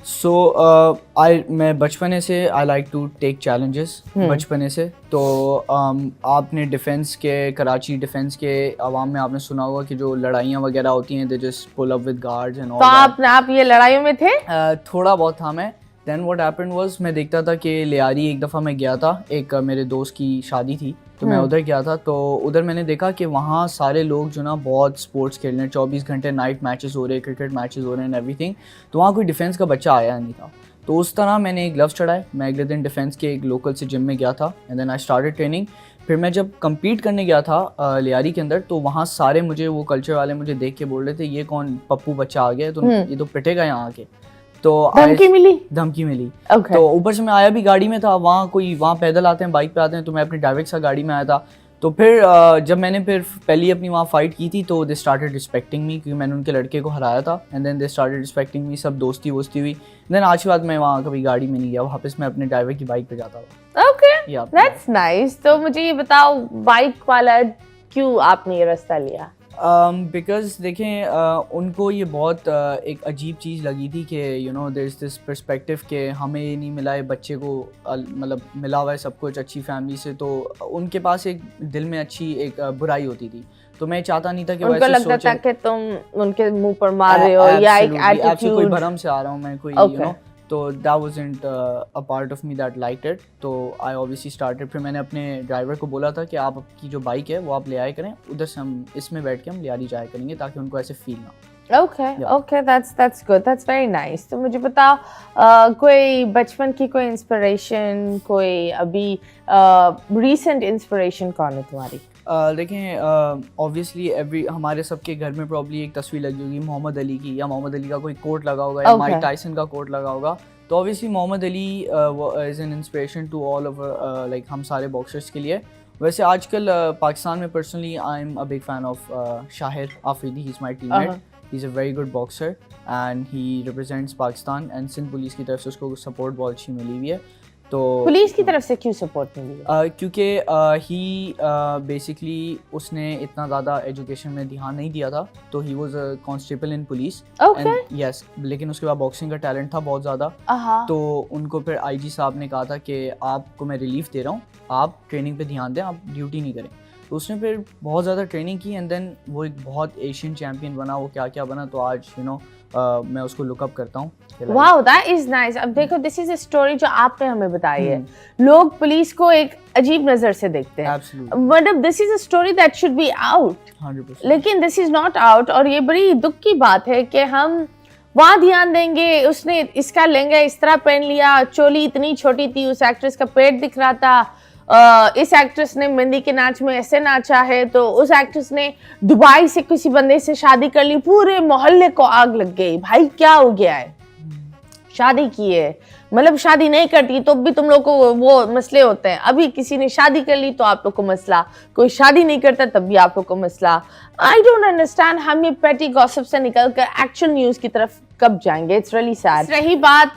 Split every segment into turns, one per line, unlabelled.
सो मैं बचपने से I like to take challenges बचपने से। तो आपने डिफेंस के, कराची डिफेंस के अवाम में आपने सुना होगा कि जो लड़ाइयाँ वगैरह होती हैं, they just pull up with guards and all.
तो आप ये लड़ाइयों में थे?
थोड़ा बहुत था मैं। देन व्हाट हैपेंड वाज, मैं देखता था कि लियारी एक दफ़ा मैं गया था, एक मेरे दोस्त की शादी थी तो मैं उधर गया था। तो उधर मैंने देखा कि वहाँ सारे लोग जो ना बहुत स्पोर्ट्स खेल रहे हैं, 24 घंटे नाइट मैचेस हो रहे हैं, क्रिकेट मैचेस हो रहे हैं एंड एवरीथिंग। तो वहाँ कोई डिफेंस का बच्चा आया नहीं था। तो उस तरह मैंने ग्लव्स चढ़ाए, मैं अगले दिन डिफेंस के एक लोकल से जिम में गया था and then I started training. फिर मैं जब कम्पीट करने गया था लियारी के अंदर, तो वहाँ सारे मुझे, वो कल्चर वाले मुझे देख के बोल रहे थे ये कौन पप्पू बच्चा आ गया, तो ये तो पिटेगा यहाँ आके। तो
धमकी मिली।
Okay. तो ऊपर से मैं आया भी गाड़ी में था, वहाँ पैदल आते हैं, बाइक पे आते हैं, तो मैं अपने ड्राइवर के साथ गाड़ी में आया था। तो फिर जब मैंने फिर पहली अपनी वहाँ फाइट की थी तो दे स्टार्टेड रिस्पेक्टिंग मी, क्योंकि मैंने उनके लड़के को हराया था and then they started respecting me, सब दोस्ती वोस्ती हुई। देन आज के बाद मैं वहाँ कभी गाड़ी में नहीं गया, वापस मैं अपने ड्राइवर की बाइक पे जाता था।
Okay, that's nice. तो मुझे ये बताओ, बाइक वाला क्यों आपने ये रास्ता लिया?
बिकॉज देखें उनको ये बहुत एक अजीब चीज़ लगी थी कि you know there is this perspective कि हमें ये नहीं मिला है, बच्चे को मतलब मिला हुआ है सब कुछ अच्छी फैमिली से, तो उनके पास एक दिल में अच्छी एक बुराई होती थी। तो मैं चाहता नहीं था कि
उनको लगता था कि तुम उनके मुंह पर मार रहे हो या एक एटीट्यूड,
कोई भरम से आ रहा हूँ मैं, कोई यू नो। तो that wasn't a part of me that liked it. तो I obviously started, फिर मैंने अपने ड्राइवर को बोला था कि आप आपकी जो बाइक है वो आप ले आया करें, उधर से हम इसमें बैठ के हम लियारी जाया करेंगे ताकि उनको ऐसे फील ना।
Okay, that's good, that's very nice। तो मुझे बताओ कोई बचपन की कोई इंस्पिरेशन, कोई अभी recent इंस्पिरेशन कौन है तुम्हारी?
देखें ऑब्वियसली हमारे सबके घर में प्रॉब्ली एक तस्वीर लगी होगी मोहम्मद अली की, या मोहम्मद अली का कोई कोट लगा होगा या माइक टायसन का कोट लगा होगा। तो obviously Muhammad Ali is an inspiration to all of like हम सारे बॉक्सर्स के लिए। वैसे आजकल पाकिस्तान में personally I am a big fan of Shahir Afridi, he is my teammate, he is a very good boxer and he represents Pakistan and Sindh police की तरफ से उसको सपोर्ट बहुत अच्छी मिली हुई है। तो
पुलिस की तरफ से क्यों सपोर्ट मिली?
क्योंकि ही बेसिकली उसने इतना ज़्यादा एजुकेशन में ध्यान नहीं दिया था, तो he was a constable in police. Yes, लेकिन उसके बाद बॉक्सिंग का टैलेंट था बहुत ज़्यादा। तो उनको फिर आईजी साहब ने कहा था कि आपको मैं रिलीफ दे रहा हूँ, आप ट्रेनिंग पे ध्यान दें, आप ड्यूटी नहीं करें। तो उसने फिर बहुत ज़्यादा ट्रेनिंग की एंड देन वो एक बहुत एशियन चैम्पियन बना, वो क्या क्या बना। तो आज यू नो मैं उसको लुकअप करता हूँ।
Wow, that is nice. अब देखो, दिस इज अ स्टोरी जो आपने हमें बताई है। लोग पुलिस को एक अजीब नजर से देखते हैं, मतलब this is a story that should be out,
100%।
लेकिन दिस इज नॉट आउट। और ये बड़ी दुख की बात है कि हम वहाँ ध्यान देंगे, उसने इसका लहंगा इस तरह पहन लिया, चोली इतनी छोटी थी, उस एक्ट्रेस का पेट दिख रहा था, इस एक्ट्रेस ने मेहंदी के नाच में ऐसे नाचा है, तो उस एक्ट्रेस ने दुबई से किसी बंदे से शादी कर ली, पूरे मोहल्ले को आग लग गई। भाई क्या हो गया है? शादी की है, मतलब शादी नहीं करती तो भी तुम लोग को वो मसले होते हैं। अभी किसी ने शादी कर ली तो आप लोग को मसला, कोई शादी नहीं करता तब भी आप लोग को मसला। आई डोंट अंडरस्टैंड, हम ये पेटी गॉसिप से निकल कर एक्शन न्यूज की तरफ कब जाएंगे? It's really sad. रही बात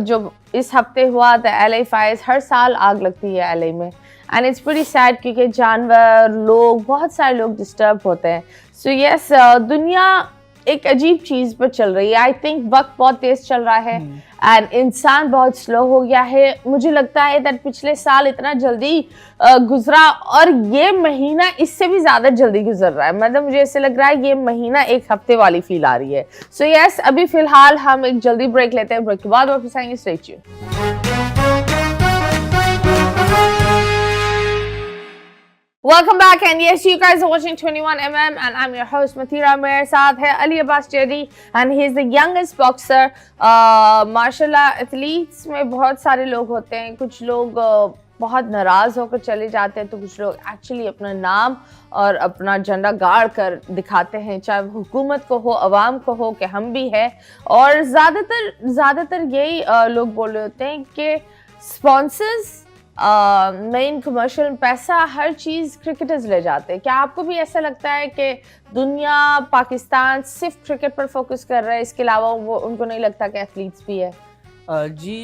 जो इस हफ्ते हुआ द LA फायर्स, हर साल आग लगती है LA में एंड इट्स प्रीटी सैड, क्योंकि जानवर, लोग, बहुत सारे लोग डिस्टर्ब होते हैं। सो यस, दुनिया एक अजीब चीज पर चल रही है। आई थिंक वक्त बहुत तेज चल रहा है एंड इंसान बहुत स्लो हो गया है। मुझे लगता है दैट पिछले साल इतना जल्दी गुजरा और ये महीना इससे भी ज्यादा जल्दी गुजर रहा है। मतलब मुझे ऐसे लग रहा है ये महीना एक हफ्ते वाली फील आ रही है। सो यस, अभी फिलहाल हम एक जल्दी ब्रेक लेते हैं, ब्रेक के बाद वापस आएंगे। Stay tuned. Welcome back, and yes, you guys are watching 21mm and I'm your host Mathira। मेरे साथ है Ali Abbas cherry and he is the youngest boxer। माशाल्लाह एथलीट्स में बहुत सारे लोग होते हैं, कुछ लोग बहुत नाराज होकर चले जाते हैं, तो कुछ लोग एक्चुअली अपना नाम और अपना झंडा गाड़ कर दिखाते हैं, चाहे वो हुकूमत को हो, अवाम को हो, कि हम भी है। और ज़्यादातर यही लोग बोल रहे होते हैं कि स्पॉन्सर्स, मेन कमर्शियल, पैसा, हर चीज़ क्रिकेटर्स ले जाते हैं। क्या आपको भी ऐसा लगता है कि दुनिया, पाकिस्तान सिर्फ क्रिकेट पर फोकस कर रहा है, इसके अलावा वो उनको नहीं लगता कि एथलीट्स भी है?
जी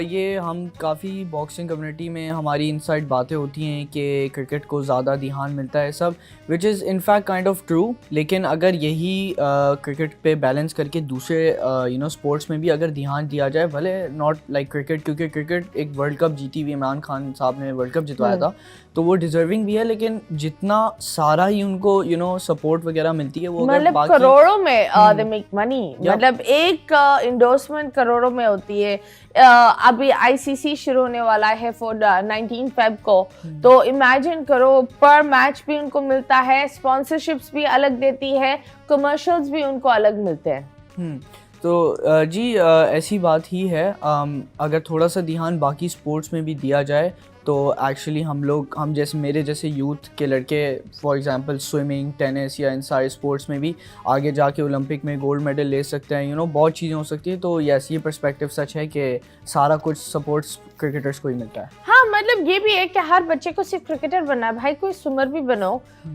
ये हम काफ़ी बॉक्सिंग कम्युनिटी में हमारी इनसाइड बातें होती हैं कि क्रिकेट को ज़्यादा ध्यान मिलता है सब, which is in fact kind of true. लेकिन अगर यही क्रिकेट पे बैलेंस करके दूसरे स्पोर्ट्स में भी अगर ध्यान दिया जाए, भले नॉट लाइक क्रिकेट, क्योंकि क्रिकेट एक वर्ल्ड कप जीती हुई, इमरान खान साहब ने वर्ल्ड कप जितवाया था, तो वो डिजर्विंग भी है, लेकिन जितना सारा ही उनको सपोर्ट वगैरह मिलती है वो
मतलब करोड़ों में दे मेक मनी, मतलब एक इंडोर्समेंट करोड़ों में होती है। अभी आईसीसी शुरू होने वाला है फॉर 19 फेब को, तो इमेजिन करो पर मैच भी उनको मिलता है, स्पॉन्सरशिप्स भी अलग देती है, कमर्शियल्स भी उनको अलग मिलते हैं।
तो जी ऐसी बात ही है। अगर थोड़ा सा ध्यान बाकी स्पोर्ट्स में भी दिया जाए तो एक्चुअली हम जैसे मेरे जैसे यूथ के लड़के फॉर एग्जांपल स्विमिंग, टेनिस या इन सारे स्पोर्ट्स में भी आगे जाके ओलंपिक में गोल्ड मेडल ले सकते हैं। बहुत चीज़ें हो सकती है। तो यस, ये पर्सपेक्टिव सच है कि सारा कुछ सपोर्ट्स क्रिकेटर्स को ही मिलता है।
हाँ, मतलब ये भी है कि हर बच्चे को सिर्फ क्रिकेटर बनना है, भाई कोई स्विमर भी बनो,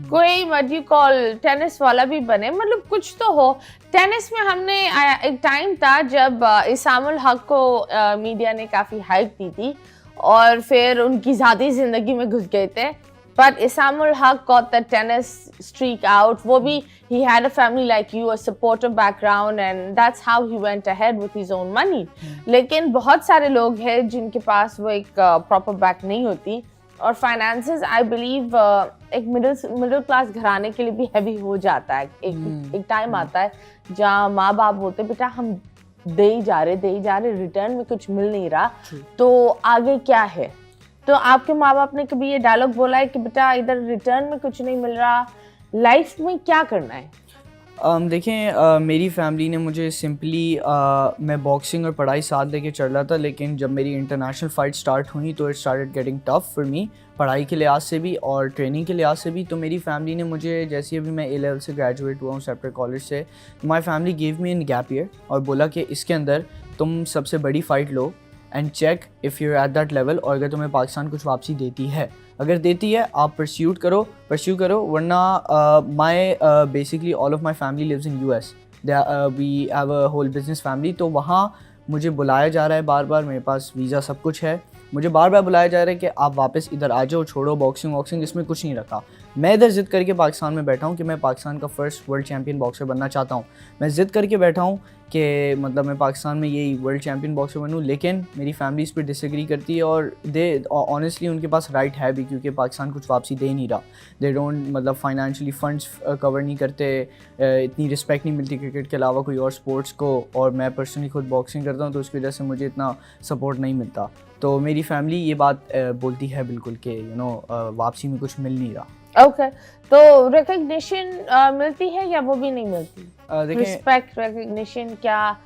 कोई व्हाट यू कॉल टेनिस वाला भी बने, मतलब कुछ तो हो। टेनिस में हमने एक टाइम था जब इसामुल हक को मीडिया ने काफी हाइप दी थी और फिर उनकी ज़ाती ज़िंदगी में घुस गए थे, but Isamul Haq got the tennis streak out. वो भी he had a family like you, a supportive background, and that's how he went ahead with his own money. लेकिन बहुत सारे लोग हैं जिनके पास वो एक proper back नहीं होती, और finances I believe एक middle class घराने के लिए भी heavy हो जाता है। एक टाइम आता है जहाँ माँ बाप बोलते बेटा हम दे ही जा रहे, रिटर्न में कुछ मिल नहीं रहा, तो आगे क्या है। तो आपके माँ बाप ने कभी ये डायलॉग बोला है कि बेटा इधर रिटर्न में कुछ नहीं मिल रहा, लाइफ में क्या करना है?
देखें, मेरी फैमिली ने मुझे सिंपली मैं बॉक्सिंग और पढ़ाई साथ लेके चल रहा था, लेकिन जब मेरी इंटरनेशनल फाइट स्टार्ट हुई तो it started getting tough for me, पढ़ाई के लिहाज से भी और ट्रेनिंग के लिहाज से भी। तो मेरी फैमिली ने मुझे, जैसे अभी मैं ए लेवल से ग्रेजुएट हुआ हूँ सेपरेट कॉलेज से, my family give me in gap year और बोला कि इसके अंदर तुम सबसे बड़ी फ़ाइट लो and check if you at that level, और अगर तुम्हें पाकिस्तान कुछ वापसी देती है, अगर देती है आप परस्यू करो, वरना my basically all of my family lives in US, we have a whole business family. तो वहाँ मुझे बुलाया जा रहा है बार बार, मेरे पास वीज़ा सब कुछ है, मुझे बार बार बुलाया जा रहा है कि आप वापस इधर आ जाओ, छोड़ो बॉक्सिंग, इसमें कुछ नहीं रखा। मैं इधर ज़िद करके पाकिस्तान में बैठा हूँ कि मैं पाकिस्तान का फर्स्ट वर्ल्ड चैम्पियन बॉक्सर बनना चाहता हूँ। मैं ज़िद करके बैठा हूँ कि मतलब मैं पाकिस्तान में यही वर्ल्ड चैम्पियन बॉक्सर बनूँ, लेकिन मेरी फैमिली इस पर डिसएग्री करती है और ऑनेस्टली उनके पास राइट है भी, क्योंकि पाकिस्तान कुछ वापसी दे नहीं रहा। दे डोंट मतलब फाइनेंशियली फंड्स कवर नहीं करते, इतनी रिस्पेक्ट नहीं मिलती क्रिकेट के अलावा कोई और स्पोर्ट्स को, और मैं पर्सनली खुद बॉक्सिंग करता हूँ तो उसकी वजह से मुझे इतना सपोर्ट नहीं मिलता। तो मेरी फैमिली ये बात बोलती है बिल्कुल कि वापसी में कुछ मिल नहीं रहा।
ओके, तो रिकग्निशन मिलती है या वो भी नहीं मिलती? रिस्पेक्ट, रिकग्निशन क्या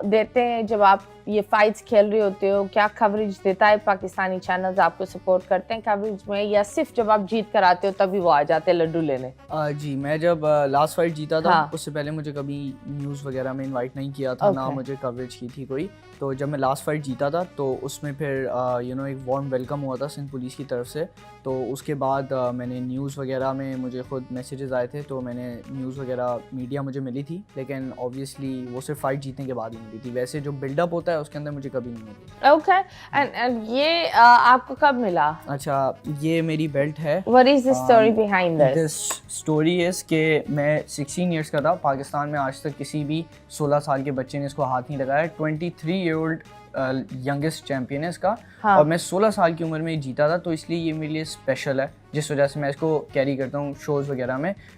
देते हैं जब आप ये फाइट्स खेल रहे होते हो? क्या कवरेज देता है पाकिस्तानी चैनल्स, आपको सपोर्ट करते हैं कवरेज में, या सिर्फ जब आप जीत कर आते हो तभी वो आ जाते हैं लड्डू लेने?
जी, मैं जब लास्ट फाइट जीता था, उससे पहले मुझे कभी न्यूज़ वगैरह में इनवाइट नहीं किया था, ना मुझे कवरेज की थी कोई। तो जब मैं लास्ट फाइट जीता था तो उसमें फिर एक वार्म वेलकम हुआ था सिंध पुलिस की तरफ से। तो उसके बाद मैंने न्यूज़ वगैरह में मुझे खुद मैसेजेस आए थे, तो मैंने न्यूज़ वगैरह मीडिया मुझे मिली थी, लेकिन ऑब्वियसली वो सिर्फ फाइट जीतने के बाद ही मिली थी। वैसे जो बिल्डअप होता है उसके अंदर मुझे कभी नहीं मिली।
ओके, एंड ये आपको कब मिला?
अच्छा, ये मेरी बेल्ट है।
What is the story behind this?
This story is कि मैं 16 ईयर्स का था, पाकिस्तान में आज तक किसी भी 16 साल के बच्चे ने इसको हाथ नहीं लगाया। 23-year-old यंगेस्ट चैम्पियन है इसका, और मैं 16 साल की उम्र में जीता था, तो इसलिए ये मेरे लिए स्पेशल है, जिस वजह से मैं इसको कैरी करता हूँ शोज़ वगैरह में।